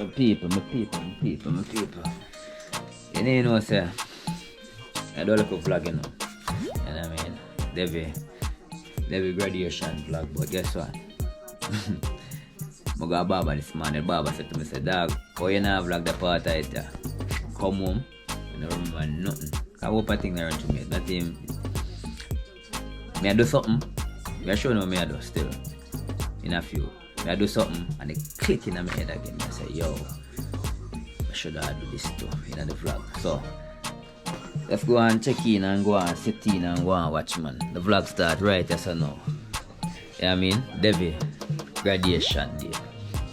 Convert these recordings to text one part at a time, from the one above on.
My people. You know, sir. I don't look a vlog, you know. And I mean, Devo Graduation vlog, but guess what? I got a barber this morning. The barber said to me, dog, how you not vlog the part of it? Come home, I don't remember nothing. I hope I think around to me. That him. May I do something? I show you me I do still. In a few. May I do something and it click in my head again. I say, yo, I should have do this too in the vlog. So let's go and check in and go and sit in and go and watch, man. The vlog start right as I know. You know what I mean? Devo Graduation day.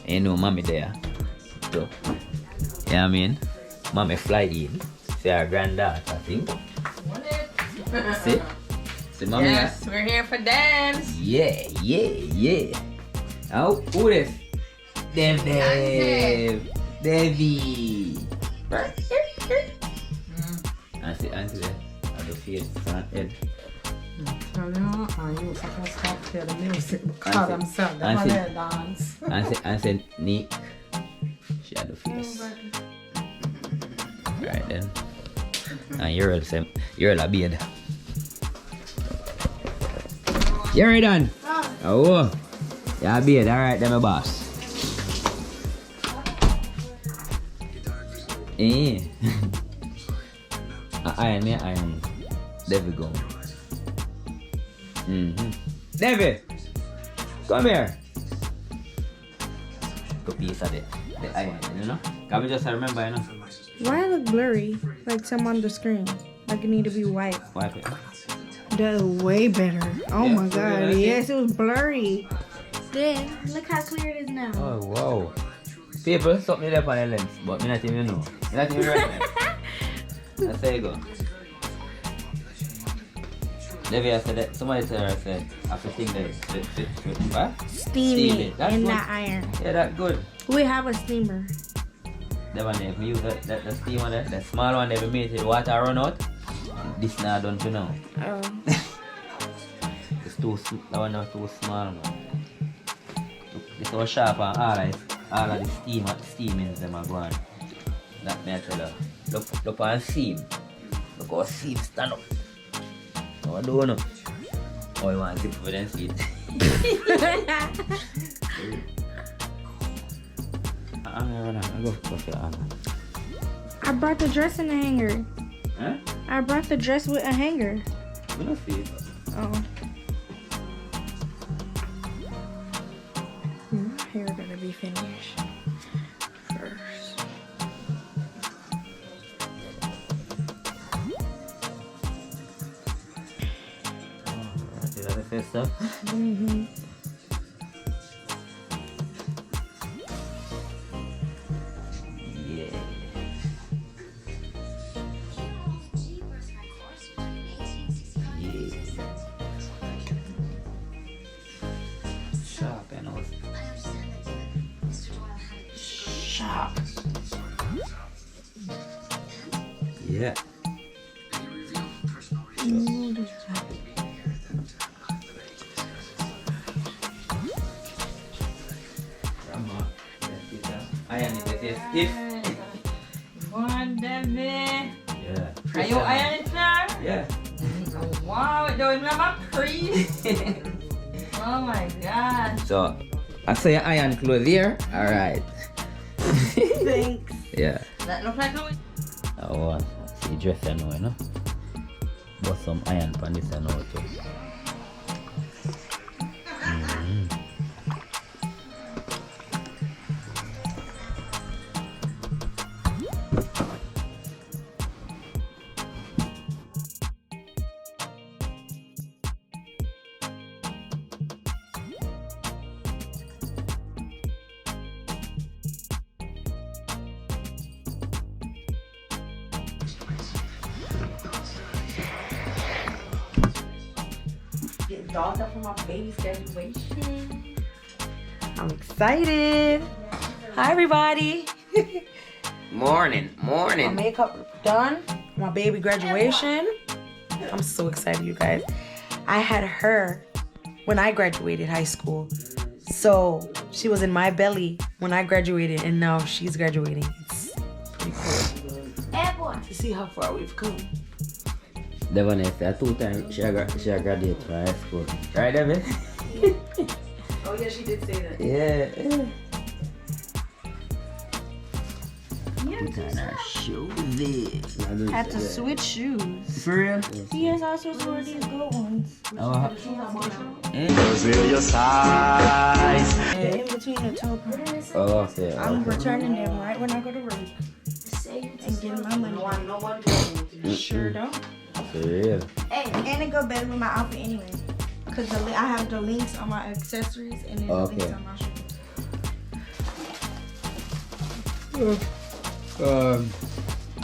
You know mommy there. So, you know what I mean? Mommy fly in. See her granddaughter, I think. See? See mommy? Yes, we're here for dance. Yeah. Oh, who is? Devi. I see auntie there. At the face front head. Tell you, you supposed to stop play the music because I'm sad. They want to dance. I said Nick. She had the face. Right then. And you're a beard. You're done. Oh. Yeah, beard. Alright, then my boss. Eh. Iron. Devi go. Devi! Come here! A piece of the iron, you know? Can we just remember, you know? Why it look blurry? Like some on the screen. Like it need to be white. Wipe it. That's way better. Oh Yeah, my god. really? Yes, it was blurry. Then, look how clear it is now. Oh, wow. People, something there on the lens, but me not even know. Me not even recognize. That's how you go. Devi, I said that, somebody said, after thing there, what? Steam it That's in good. that iron. Yeah, that's good. We have a steamer. That one there, if we use that steam one there, that small one there, we made it, water run out. This now done to now. Oh. It's that one was too small, man. This was sharp and all of the steamings them are going. That me I tell you. Look on seam. Look how seam stand up. Now I don't know. Oh, you want to zip for them seat. I go for your hand. I brought the dress in a hanger. Huh? I brought the dress with a hanger. We don't see it. Oh. Hair gonna be finished first. Is that the first stuff? Mm-hmm. Yeah. Sharp and all. Sharp. Yeah. Iron it, stiff. One, Devi. Yeah. Are you ironing it now? Yeah. Wow, it don't have a crease. Oh my god. So, I say iron clothes here. Alright. Thanks. Yeah. That look like a Oh, see dress I know, you know. But some iron pan this I know too. Get dolled up for my baby's graduation. I'm excited. Hi everybody. Morning. My makeup done. My baby graduation. I'm so excited, you guys. I had her when I graduated high school. So she was in my belly when I graduated and now she's graduating. It's pretty cool to see how far we've come. Devon is 2 times she graduated from high school. Right, Devon? Oh yeah, she did say that. Yeah. Put on our shoes. Had to switch shoes. For real? Yes, I was supposed to wear these gold ones. Reveal your size. In between the toe prints. Oh, okay. I'm returning them right when I go to work. And getting my money. Sure don't. For real? Hey, and it go better with my outfit anyway. Because I have the links on my accessories and then the links on my shoes.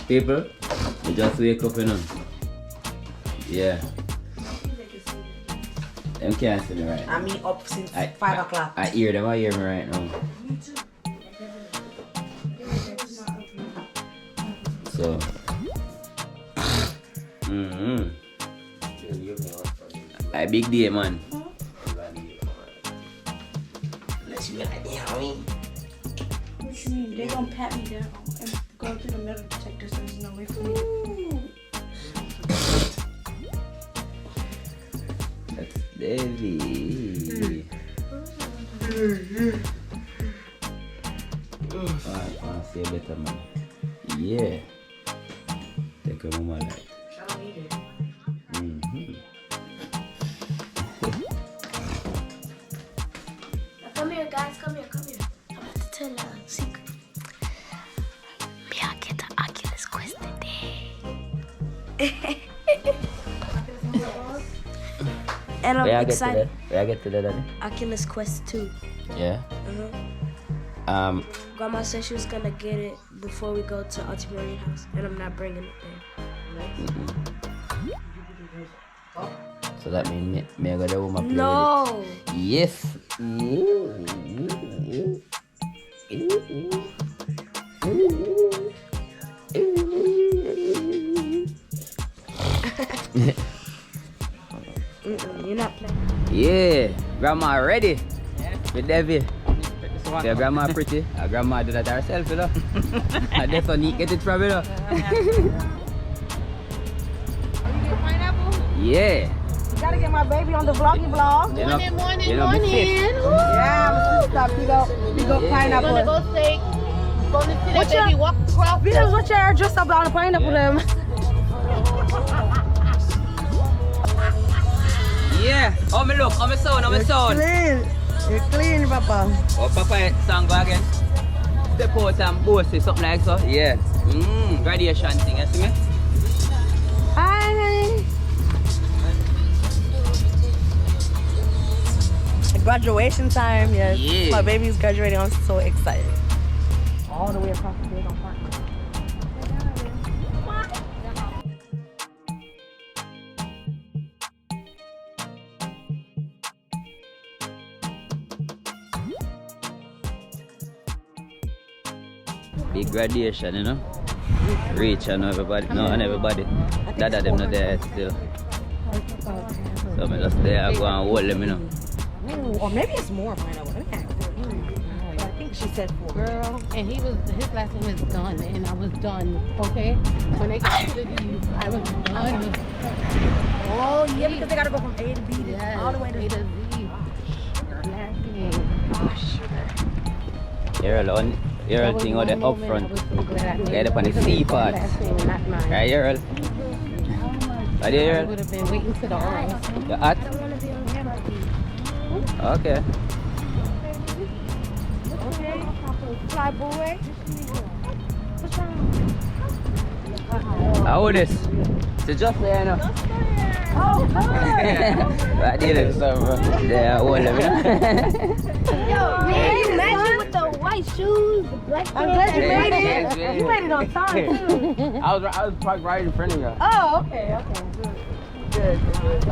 People, you just wake up, you know. Yeah. Them can't see me right now. I mean up since 5 o'clock. I hear them, I hear me right now. So. A big day, man. Unless you like, you know what I mean? What you mean? They gonna pat me down and go through the metal detector so there's no way for me to... That's Davey. I can't say better, man. Yeah. Take a moment like. I don't need it. Come here, guys. Come here. I'm about to tell a secret. Me, I get the Oculus Quest today. And I'm excited. Where I get to that, Daddy? Oculus Quest 2. Yeah. Grandma said she was gonna get it before we go to Auntie Marie's house, and I'm not bringing it there. So that means me I gotta play No. with it. Yes. You're not playing. Yeah. Grandma ready? Yeah. With Debbie. Yeah, grandma pretty. Grandma do that herself, you know. And that's how neat get it from, you know. Yeah. You gotta get my baby on the vloggy vlog. Morning. Yeah, stop. We go pineapple. Gonna go steak. Gonna see that baby walk across. Because what you dressed up on the pineapple them. Yeah. Oh, me look. Oh, me sound. Clean. You're clean, Papa. Oh, Papa, song go again. Step out and boast it, something like so. Yeah. Graduation thing, you see me? Hi. Graduation time, yes. Yeah. My baby's graduating. I'm so excited. All the way across the big on park. Big graduation, you know. Rich and everybody. No, and everybody. That of them not there still. So I just there, I go and hold them, you know. Ooh, or maybe it's more pineapple. I think she said 4. Girl, and his last name is done, and I was done. Okay, when they got to the D, I was done. Oh yeah, because they gotta go from A to B all the way to A to Z. Last name. You're all thing out there up front. Get up on the C part. Right, you're all. Are you I here? would have been waiting to the R. You're at? Okay. Fly boy. What's wrong? How old is this? It's just there, you know. I did it. Yeah, hold them, you know. Man, you matching with the white shoes, the black I'm glad you Yeah, made it. yeah. You made it on time too. I was parked right in front of you. Oh, okay. Good.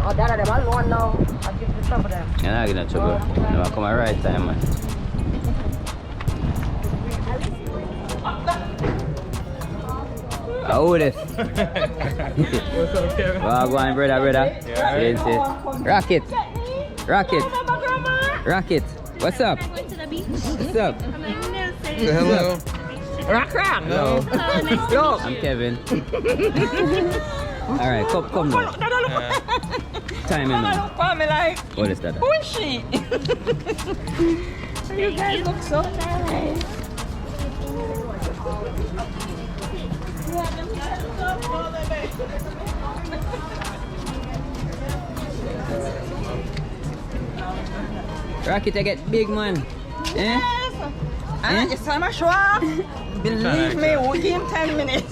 Oh, that are them. I don't know. I'll give you some of them. You're not getting trouble. No, I come at right time, man. How old is this? Well, go on, brother. Yeah. Rocket. What's up? Going to the beach. What's up? No. Hello. Rock. Hello. Yo. I'm Kevin. Alright, come now. Time in now. What is that? Who is she? You guys look so nice. Rocket, I get big man. Eh? And it's time I show up. Believe me, we'll give him 10 minutes.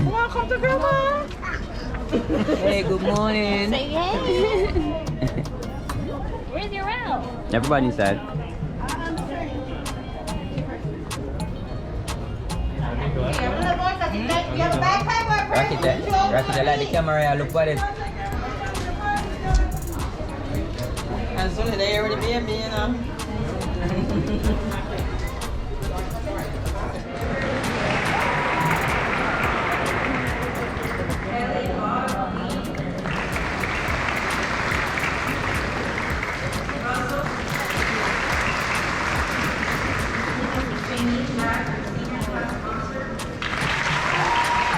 Welcome to Grandma. Hey, good morning. Say hey. Where's your route? Everybody inside. Rocket, I like the camera. I look at it. As soon as they already be me, you know.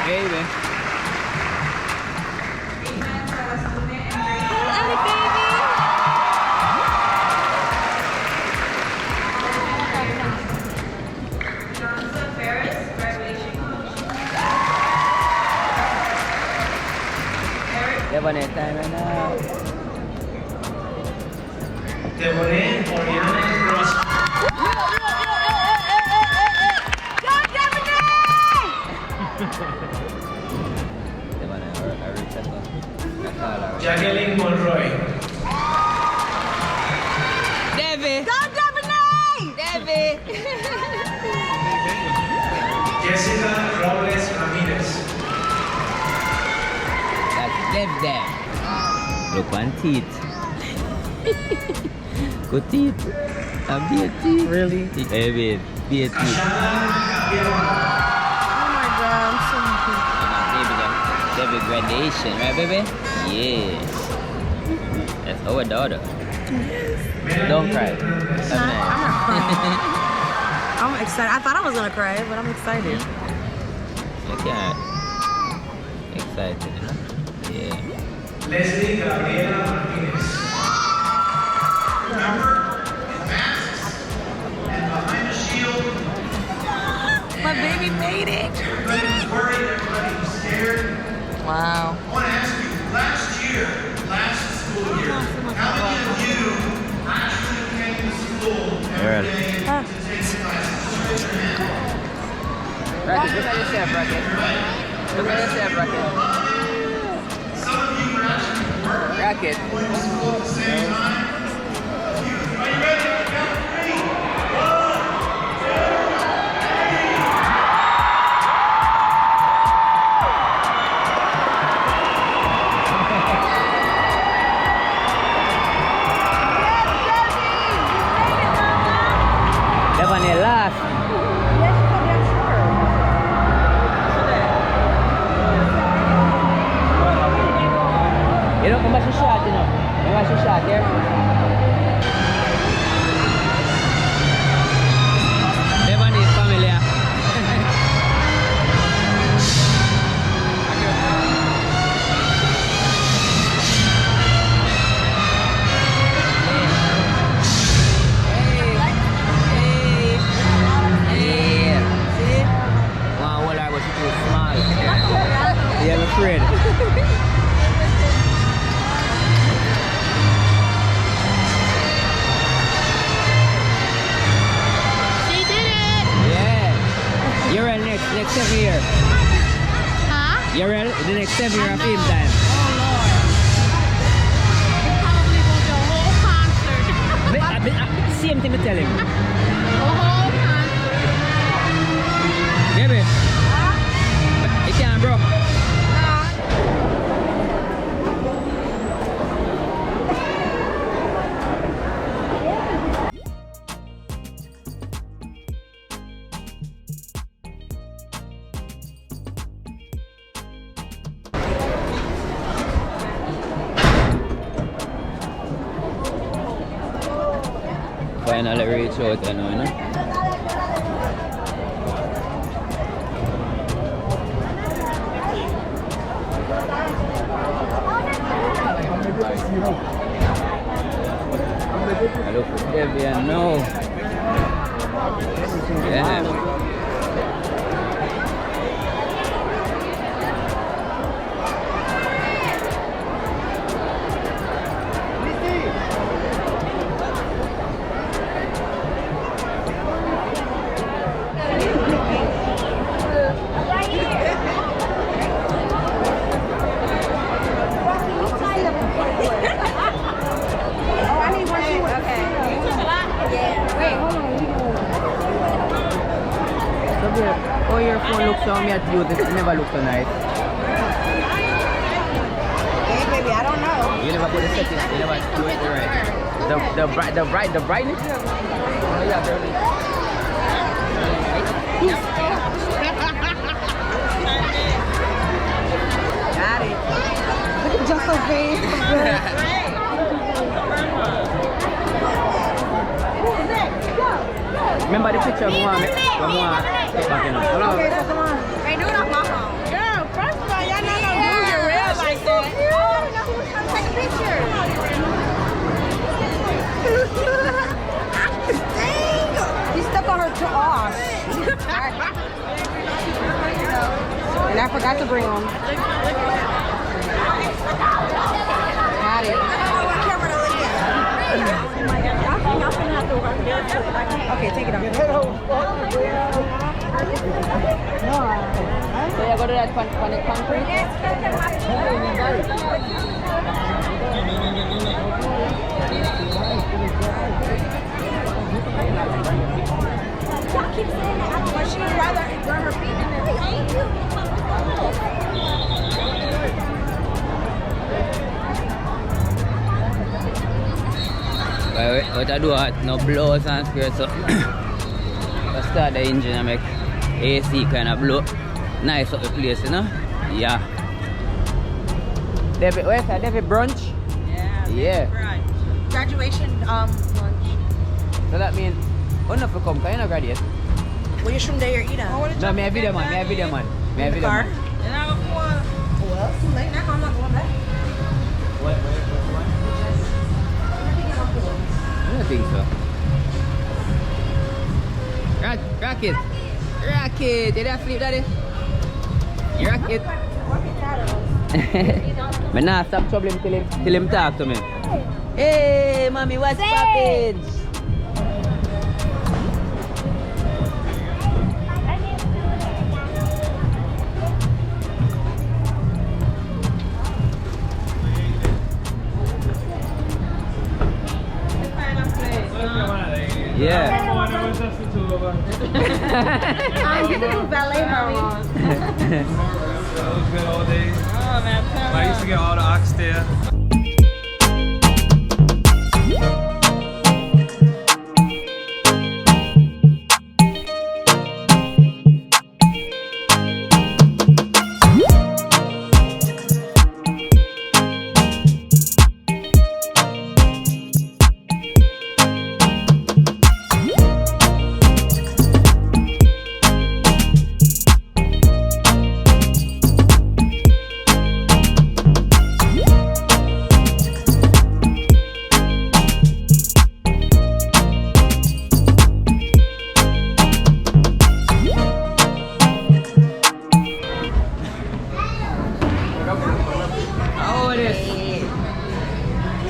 Baby. Devo time right now. Devo, Oriana, Ross. Jacqueline Monroy. Devi! Devi! Jessica Robles Ramirez. That's Dev there. Look on teeth. Good teeth. A beard teeth. Really? Hey, beard teeth. Devo Graduation, right, baby? Yes. That's our daughter. Don't cry. Come I'm excited. I thought I was gonna cry, but I'm excited. Look at excited, huh? Yeah. Leslie Gabriela Martinez. Remember, in masks and behind a shield. My baby made it. Everybody was worried, everybody was scared. Wow. I want to ask you, last school year, how many of you actually came to school every day to take classes? Just raise your hand. Rocket, look at yourself, Rocket. Look at yourself, Rocket. Some of you were actually working Rocket. going to school at the same time. Are you ready? Count to 3. 1, 2. Devan last. You don't come back to shot, you know. Come back to shot, yeah? Devan is familiar. Wow, well, I was too small. Yeah, I'm afraid. She did it! Yeah. You're next 7 year. Huh? You're the next 7 year of film time. Oh Lord. It's probably going to do a whole concert. Same thing I tell him. A whole concert. Baby. You can't, bro. Finally reach out, you know. I look for Debian now. Yeah. Oh, your phone looks so me at you. This never looks so nice. Hey, baby, I don't know. You never put the settings. You never do it right. The brightness. Oh yeah, baby. Got it. Look at just so face. Remember the picture of one? Hello. Okay, so come on. Hey, do it off my phone. Girl, first of all, y'all not gonna do your real like that. Oh, no, who's trying to take a picture? Dang! He stuck on her toe. And I forgot to bring them. Got it. Okay, take it off. So you go to that concrete? Y'all keep saying that, but she would rather burn her feet in it. What I do at no blows and squares, so I start the engine and make AC kind of blow nice up the place, you know? Yeah. David, where's that? David brunch? Yeah. Brunch. Graduation lunch. So that means, oh no, for come, can you not graduate? Well, you shouldn't dare eat them. No, me a video man, In the car? Well, too late now, I'm not going back. I don't think so. Rocket! Rocket! Did that flip, daddy? Rocket! But nah, stop troubling till him talk to me. Hey, mommy, what's poppin'? Yeah. I'm gonna do ballet, mommy. That was good all day. Oh man, I used to get all the oxtail.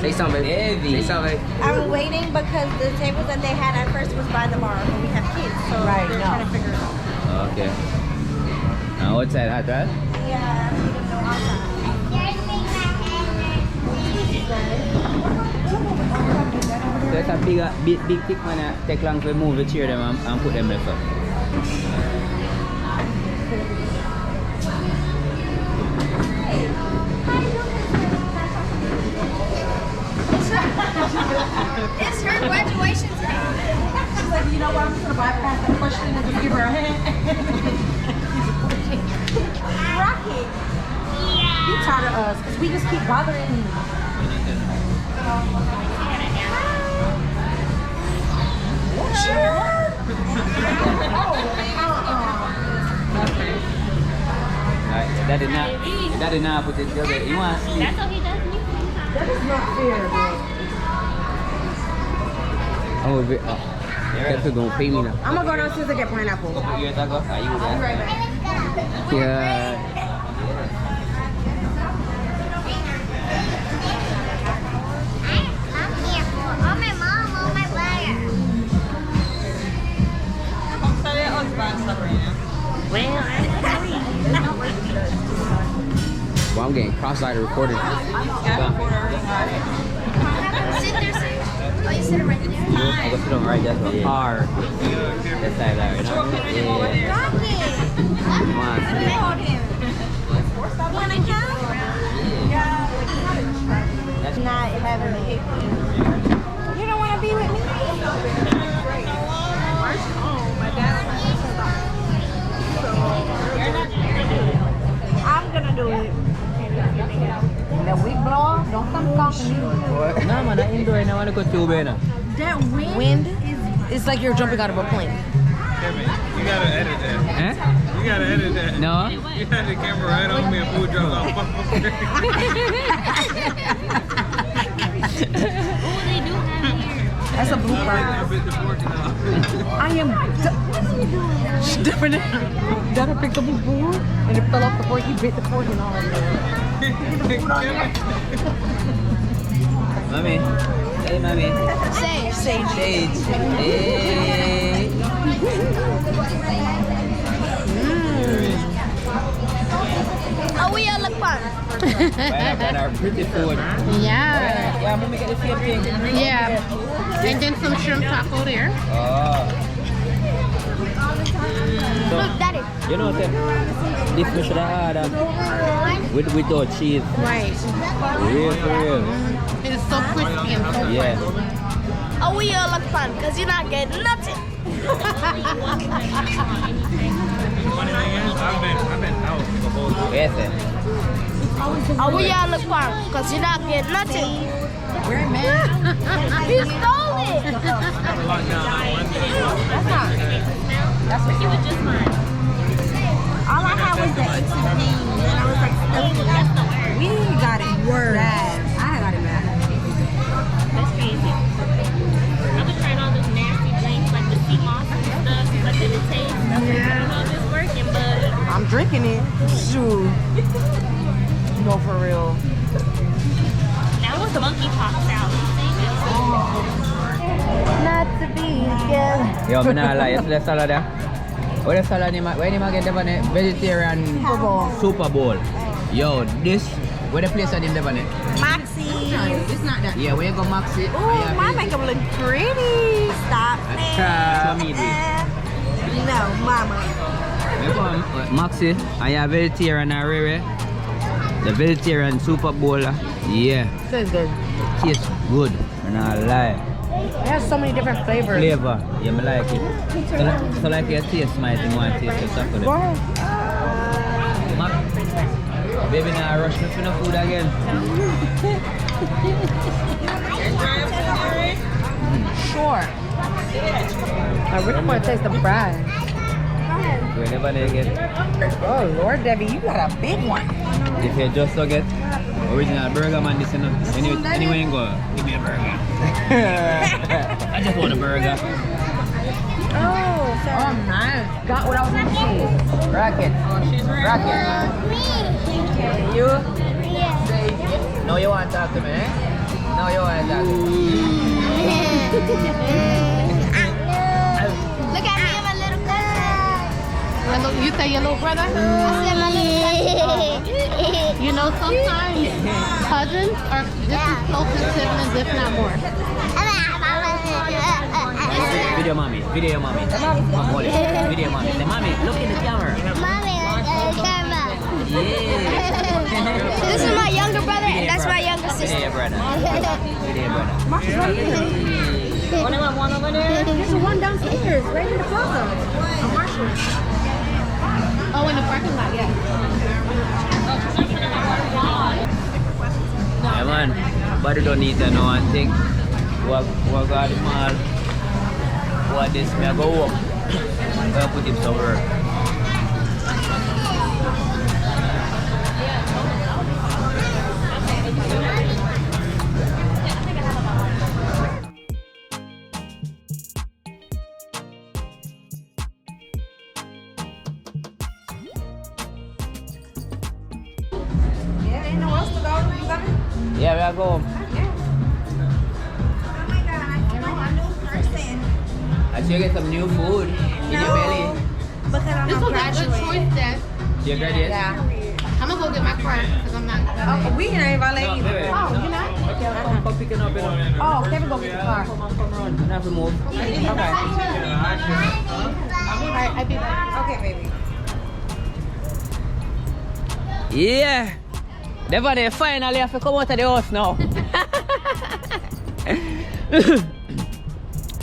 Say something. Heavy. Say something. I'm waiting because the tables that they had at first was by the bar, but we have kids, so they're trying to figure it out. Okay. Now outside hot, right? Yeah, we didn't know outside. So it's a big thick man take long to move the chair them and put them left up. It's her graduation today. She's like, you know what? I'm just gonna bypass that question and just give her a hand. Rocket. Yeah. You tired of us because we just keep bothering you. That did not put it together. You want to sleep? That's what he does me sometimes. That is not fair, bro. I'm a bit. That's gonna pay me now. I'm gonna go downstairs to get pineapple. Years ago, are you there? Right back. Yeah. I'm here for all my mom, all my brother. Well, I'm getting cross-eyed recorded. Sit there, sit. Oh, you sit right there? I go sit on right there to a car. That side there, you know? Yeah. Come on, sit. That's Not having it. You don't want to be with me? I'm gonna do it. The wig blow off, don't come talking to me. no, man, I'm indoor and I want to go to Ubena. That Wind is like you're jumping out of a plane. You gotta edit that. Eh? You gotta edit that. No? You had the camera right on me and food drops off. That's a blooper. I am different. Dada picked up his food and it fell off the fork. He bit the fork and all of that. Mommy. Hey, mommy. Sage. Sage. Hey. Oh, we all look fun. But our pretty food. Yeah. Yeah, mommy get the same thing. Yeah. And then some shrimp taco there. Oh. So, Look, Daddy. you know what? This we should have had without cheese. Right. Real for real. It's so crispy and so Yeah. Oh, we all look fun because you're not getting nothing. I've been out the whole time. Yes, sir. Oh, we all look fun because you're not getting nothing. We're mad. He stole it. All I had was the eggs and beans, and I was like, we got it bad. I got it bad. That's crazy. I've been trying all those nasty drinks like the sea moss and stuff, but then it tastes. Yeah. It's working, but I'm drinking it. Shoot. No, for real. that was monkeypox salad. Not to be together. Yo, I'm not lie. You see the salad there? What the salad name? Where name again? The vegetarian Super Bowl. Yo, this. Where the place name? The Moxie. It's not that. Yeah, where you go, Maxi? Ooh, my makeup look pretty. Stop Show me this. No, mama. We go Maxi. I have vegetarian Rere. The vegetarian Super Bowl. Yeah. Tastes good. Tastes good. I'm not lie. It has so many different flavors. Flavor. Yeah, I like it. So like your taste, my thing, one taste of stuff for them. Go ahead. Baby, now rush me for no food again. Sure. I really want to taste the fries. Whenever they get. Oh, Lord, Debbie, you got a big one. If you just so get original burger, man, this is anywhere you go, give me a burger. I just want a burger. Oh, nice. Got what I was going to say. Rocket. Rocket. You? No, you want to talk to me, eh? No, you want to talk to me. Look at me, I'm a little cousin. You say your little brother? I said my little cousin. You know, sometimes cousins are just as close as siblings, if not more. Video mommy. Video mommy. Come hold it. Video mommy. Say, mommy, look in the camera. Mommy, look at the camera. Yeah. This is my younger brother, and that's my younger sister. Video brother. Video brother. One over there. There's one downstairs, right in the plaza. Oh, in the parking lot, yeah. Yeah, man. But you don't need to know one thing. What got the mall? What this may go up. I'll put him somewhere. Will I go home? I should get some new food in your belly. Because I'm This a was a good graduate. choice, Dad. You graduate? Yeah. I'm gonna go get my car because I'm not. Oh, we ain't No, violating. baby. Oh, you know? Come pick it up, you know. Oh, Kevin go get the car. Come around. You have to move. Okay. Alright, I'll be back. Okay, baby. Yeah. Never they finally have to come out of the house now.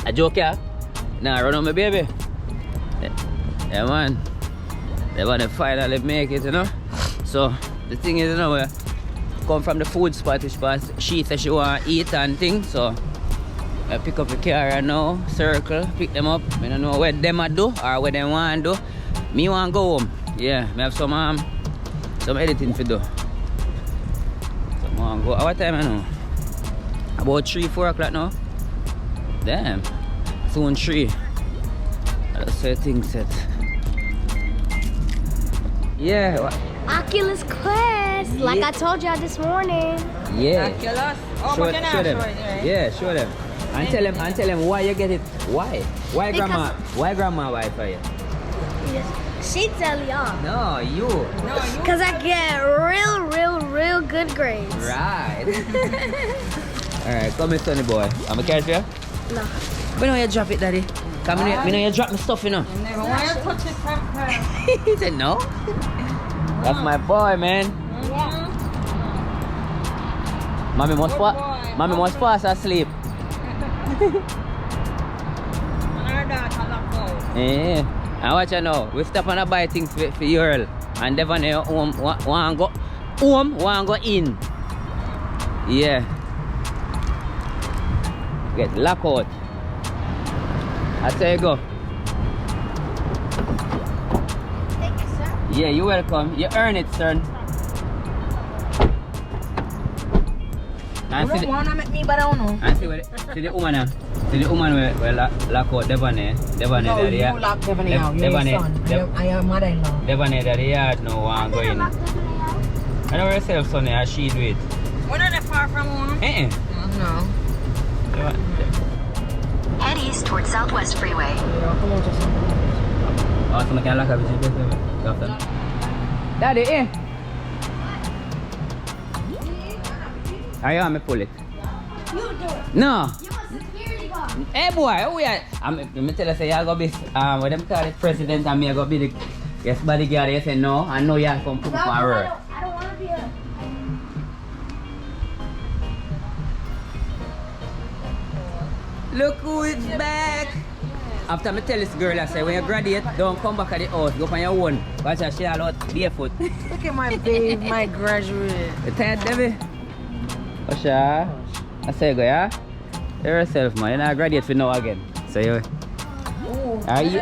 A joke, yeah? Nah, run on my baby. Yeah, man. Never they finally make it, you know? So, the thing is, you know, we come from the food spot, which was she said she want to eat and things, so I pick up the car right now, circle, pick them up. I don't know what them a do or what they want to do. Me want to go home. Yeah, I have some editing to do. So I want to go. What time I know? About 3-4 o'clock now. Damn. Soon 3. That's the thing set. Yeah. Oculus Quest, like I told y'all this morning. Yeah. Oh, Show them. Yeah, show them. And tell them why you get it. Why? Why Because- grandma Wi-Fi? She tell y'all. No, you. Cause I get real good grades. Right. Alright, come here, sonny boy. I'm a catch you? No. We know you drop it, daddy. Come in, we know you drop my stuff, you know. Never want to touch it, Papa. He said no. That's my boy, man. Mommy must fast asleep. Yeah. And watch you now. We stop and buy things for Earl. And Devon home want go home, want go in. Yeah. Get lock out. That's how you go. Thank you, sir. Yeah, you're welcome. You earn it, son. You don't want to make me, but I don't know. And see the woman now. See the woman where lock out Devon No, that you lock Devon out. You're his son. I am mother-in-law. Devon that the yard no want go in. I know herself, son, how she do it. We're not that far from home. Eh? No. Head east towards Southwest Freeway. Oh, so I can lock up with you. Daddy, eh? I want me pull it. You do it. No. You must security guard. Hey boy, oh yeah. I'm tell you say you go be what them call it president and me I go be the yes bodyguard. You say no, I know you have come put my word. I don't want to be a... Look who is back. After me tell this girl I say when you graduate, don't come back at the house, go on your own. Watch her, she a lot barefoot. Look at my baby, my graduate. You tired, Debbie? Osha, I say go, yeah? You're yourself, man. You're not graduate for now again. So you... Oh, Are you...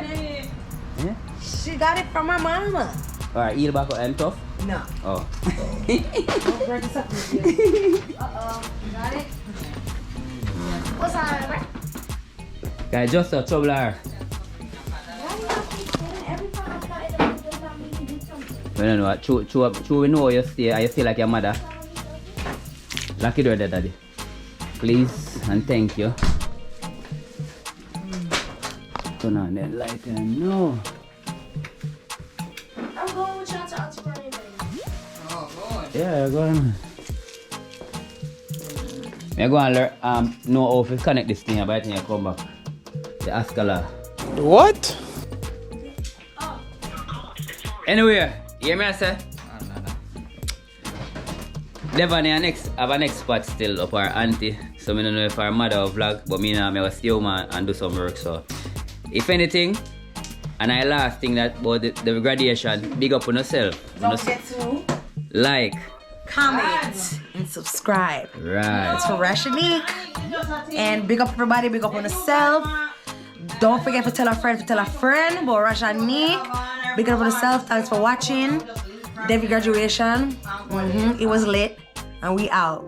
she got it from my mama. Alright, heel back up and tough? No. Oh. Don't break this up with you. Uh-oh. Got it? What's on it? Guys, just a trouble her. Every time I try it, it does not mean you do something. We don't know. True, we know you stay like your mother. Lock the door there, daddy. Please and thank you. Turn on that light and no. I'm going with y'all to Auntie Bernie, baby. Yeah, go on. I'm going to learn know how to connect this thing by the time you come back. The Ascala. What? Anyway, you hear me I say? Devon have an next spot still up our auntie. So I don't know if our mother will vlog, but me now I will stay home and do some work. So if anything, and I last thing that about the graduation, big up on yourself. Don't forget to like, comment, and subscribe. right. It's for Rashanique. And big up everybody, big up on yourself. Don't forget to tell a friend about Rashanique. Big up on yourself. Thanks for watching. Devo Graduation. It was lit. And we out.